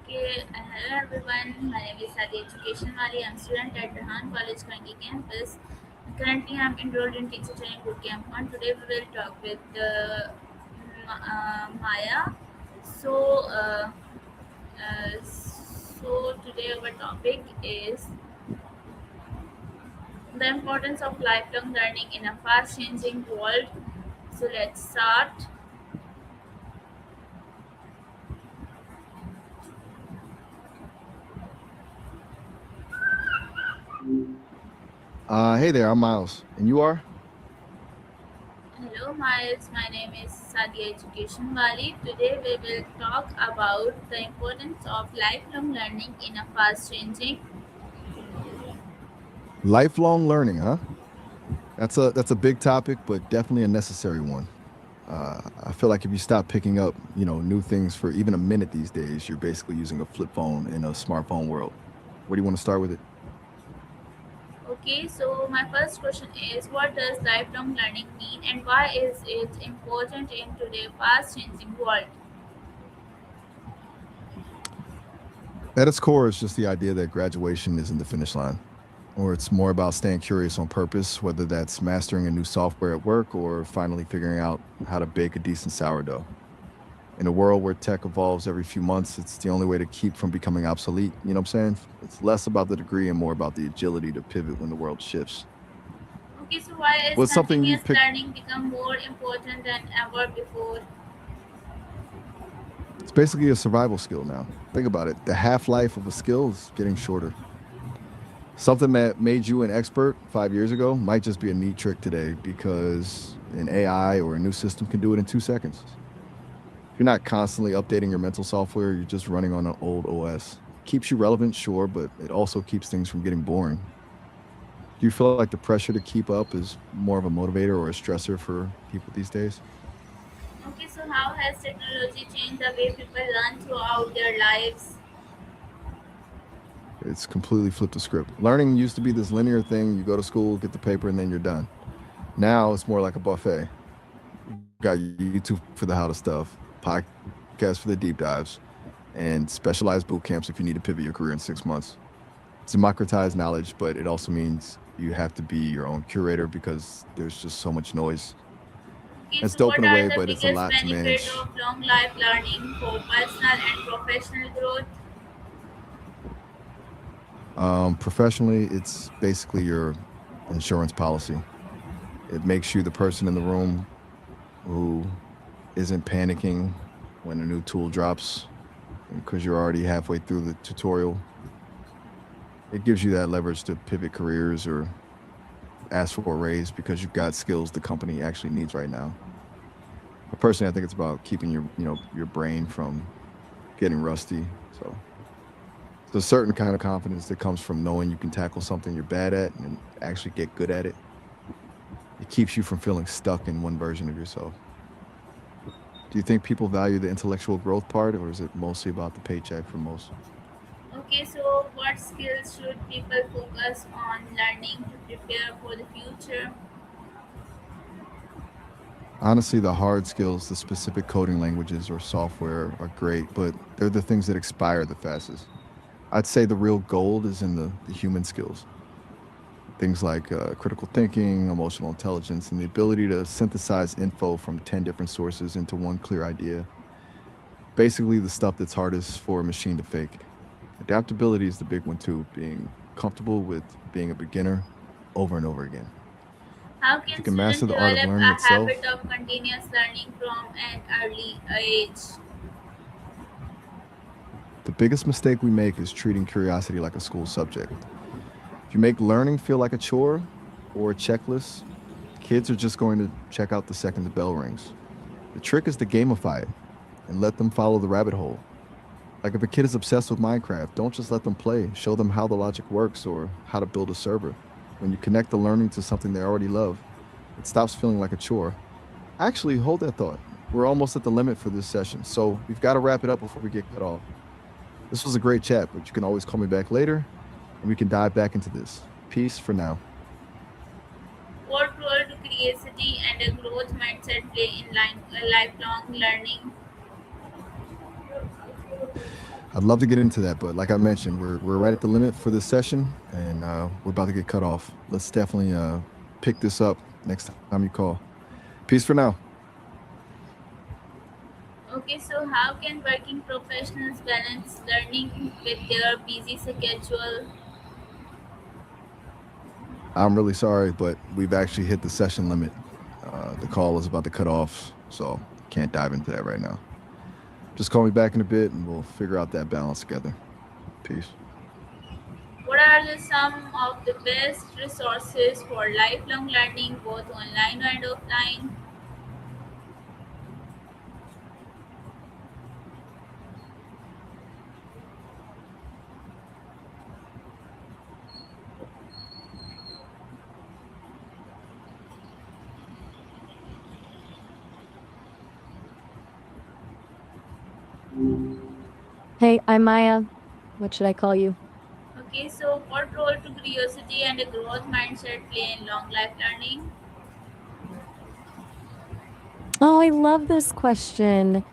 Hello everyone. My name is Sadia Education Wali. I'm a student at Rehan College Korangi Campus. Currently, I'm enrolled in teacher training bootcamp 1. Today, we will talk with Maya. So, uh, Today our topic is the importance of lifelong learning in a fast-changing world. So, let's start. Hey there, I'm Miles, and you are? Hello, Miles. My name is Sadia Education Wali. Today we will talk about the importance of lifelong learning in a fast-changing. Lifelong learning, huh? That's a big topic, but definitely a necessary one. I feel like if you stop picking up, new things for even a minute these days, you're basically using a flip phone in a smartphone world. Where do you want to start with it? Okay, so my first question is, what does lifelong learning mean, and why is it important in today's fast-changing world? At its core, it's just the idea that graduation isn't the finish line, or it's more about staying curious on purpose, whether that's mastering a new software at work or finally figuring out how to bake a decent sourdough. In a world where tech evolves every few months, it's the only way to keep from becoming obsolete. You know what I'm saying? It's less about the degree and more about the agility to pivot when the world shifts. Okay, so why is What's something you continuous pick? learning become more important than ever before? It's basically a survival skill now. Think about it. The half life of a skill is getting shorter. Something that made you an expert 5 years ago might just be a neat trick today because an AI or a new system can do it in 2 seconds. If you're not constantly updating your mental software, you're just running on an old OS. Keeps you relevant, sure, but it also keeps things from getting boring. Do you feel like the pressure to keep up is more of a motivator or a stressor for people these days? Okay, so how has technology changed the way people learn throughout their lives? It's completely flipped the script. Learning used to be this linear thing. You go to school, get the paper, and then you're done. Now it's more like a buffet. You got YouTube for the how to stuff, podcasts for the deep dives, and specialized boot camps if you need to pivot your career in 6 months. It's democratized knowledge, but it also means you have to be your own curator because there's just so much noise. Okay, It's so dope in what a are way, the but it's a biggest lot to benefits manage. of long life learning for personal and professional growth? Professionally, it's basically your insurance policy. It makes you the person in the room who isn't panicking when a new tool drops because you're already halfway through the tutorial. It gives you that leverage to pivot careers or ask for a raise because you've got skills the company actually needs right now. But personally, I think it's about keeping your brain from getting rusty. So it's a certain kind of confidence that comes from knowing you can tackle something you're bad at and actually get good at it. It keeps you from feeling stuck in one version of yourself. Do you think people value the intellectual growth part, or is it mostly about the paycheck for most? Okay, so what skills should people focus on learning to prepare for the future? Honestly, the hard skills, the specific coding languages or software are great, but they're the things that expire the fastest. I'd say the real gold is in the human skills. Things like critical thinking, emotional intelligence, and the ability to synthesize info from 10 different sources into one clear idea. Basically, the stuff that's hardest for a machine to fake. Adaptability is the big one, too, being comfortable with being a beginner over and over again. How If you can can master students the art of develop learning a habit itself, of continuous learning from an early age? the biggest mistake we make is treating curiosity like a school subject. If you make learning feel like a chore or a checklist, kids are just going to check out the second the bell rings. The trick is to gamify it and let them follow the rabbit hole. Like if a kid is obsessed with Minecraft, don't just let them play. Show them how the logic works or how to build a server. When you connect the learning to something they already love, it stops feeling like a chore. Actually, hold that thought. We're almost at the limit for this session, so we've got to wrap it up before we get cut off. This was a great chat, but you can always call me back later and we can dive back into this. Peace for now. What role do curiosity and a growth mindset play in lifelong learning? I'd love to get into that, but like I mentioned, we're right at the limit for this session, and we're about to get cut off. Let's definitely pick this up next time you call. Peace for now. Okay, so how can working professionals balance learning with their busy schedule? I'm really sorry, but we've actually hit the session limit. The call is about to cut off, so can't dive into that right now. Just call me back in a bit, and we'll figure out that balance together. Peace. What are some of the best resources for lifelong learning, both online and offline? Hey, I'm Maya. What should I call you? Okay, so what role do curiosity and a growth mindset play in long life learning? Oh, I love this question.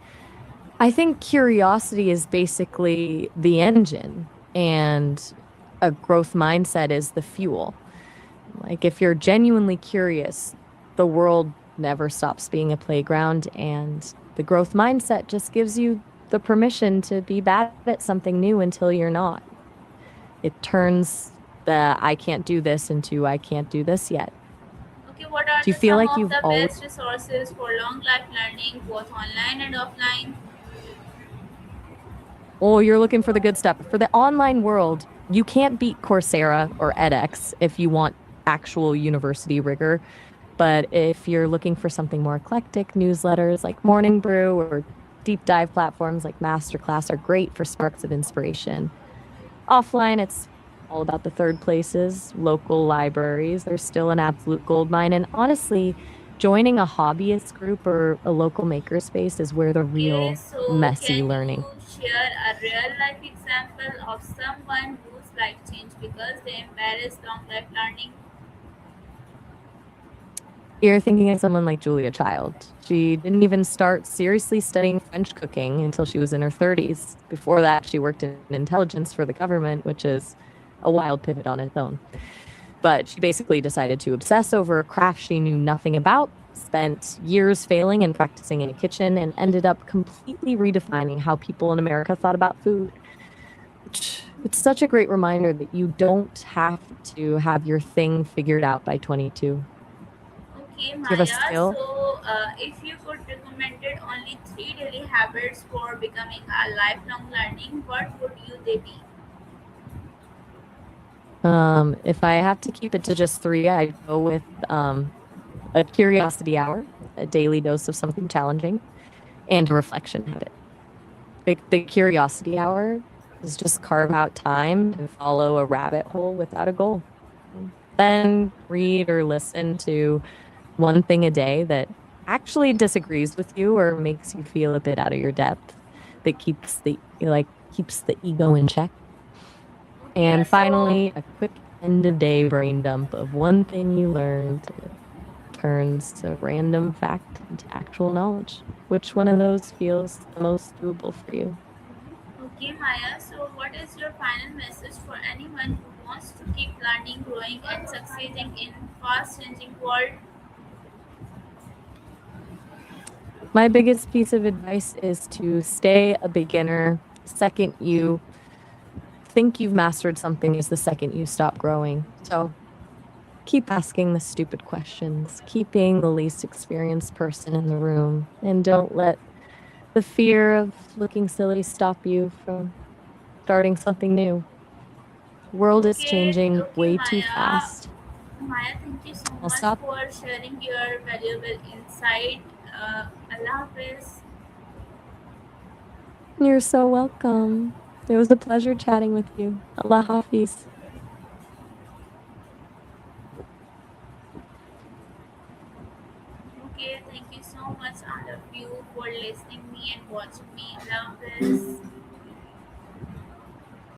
I think curiosity is basically the engine, and a growth mindset is the fuel. Like, if you're genuinely curious, the world never stops being a playground, and the growth mindset just gives you the permission to be bad at something new until you're not. It turns the I can't do this into I can't do this yet. Okay, what are Do you feel some like of you've the always best resources for long life learning, both online and offline? Oh, you're looking for the good stuff. For the online world, you can't beat Coursera or edX if you want actual university rigor. But if you're looking for something more eclectic, newsletters like Morning Brew or deep dive platforms like Masterclass are great for sparks of inspiration. Offline, it's all about the third places, local libraries. They're still an absolute gold mine. And honestly, joining a hobbyist group or a local makerspace is where the Okay, real so messy can learning. you share a real life example of someone whose life changed because they embraced long life learning? You're thinking of someone like Julia Child. She didn't even start seriously studying French cooking until she was in her 30s. Before that, she worked in intelligence for the government, which is a wild pivot on its own. But she basically decided to obsess over a craft she knew nothing about, spent years failing and practicing in a kitchen, and ended up completely redefining how people in America thought about food. It's such a great reminder that you don't have to have your thing figured out by 22. Okay, Do you have a Maya. skill? So, if you could recommend only three daily habits for becoming a lifelong learning, what would they be? If I have to keep it to just three, I'd go with a curiosity hour, a daily dose of something challenging, and a reflection habit. The curiosity hour is just carve out time to follow a rabbit hole without a goal. Then read or listen to one thing a day that actually disagrees with you or makes you feel a bit out of your depth, that keeps the ego in check. Okay, And so finally, a quick end of day brain dump of one thing you learned that turns a random fact into actual knowledge. Which one of those feels the most doable for you? okay, Maya. So, what is your final message for anyone who wants to keep learning, growing, and succeeding in fast-changing world? My biggest piece of advice is to stay a beginner. Second you think you've mastered something is the second you stop growing. So keep asking the stupid questions, keep being the least experienced person in the room, and don't let the fear of looking silly stop you from starting something new. The world is Okay, changing okay, way too Maya. fast. Maya, thank you so I'll much stop. for sharing your valuable insight. Allah Hafiz. You're so welcome. It was a pleasure chatting with you. Allah Hafiz. Okay, thank you so much, all of you, for listening me and watching me. Allah Hafiz.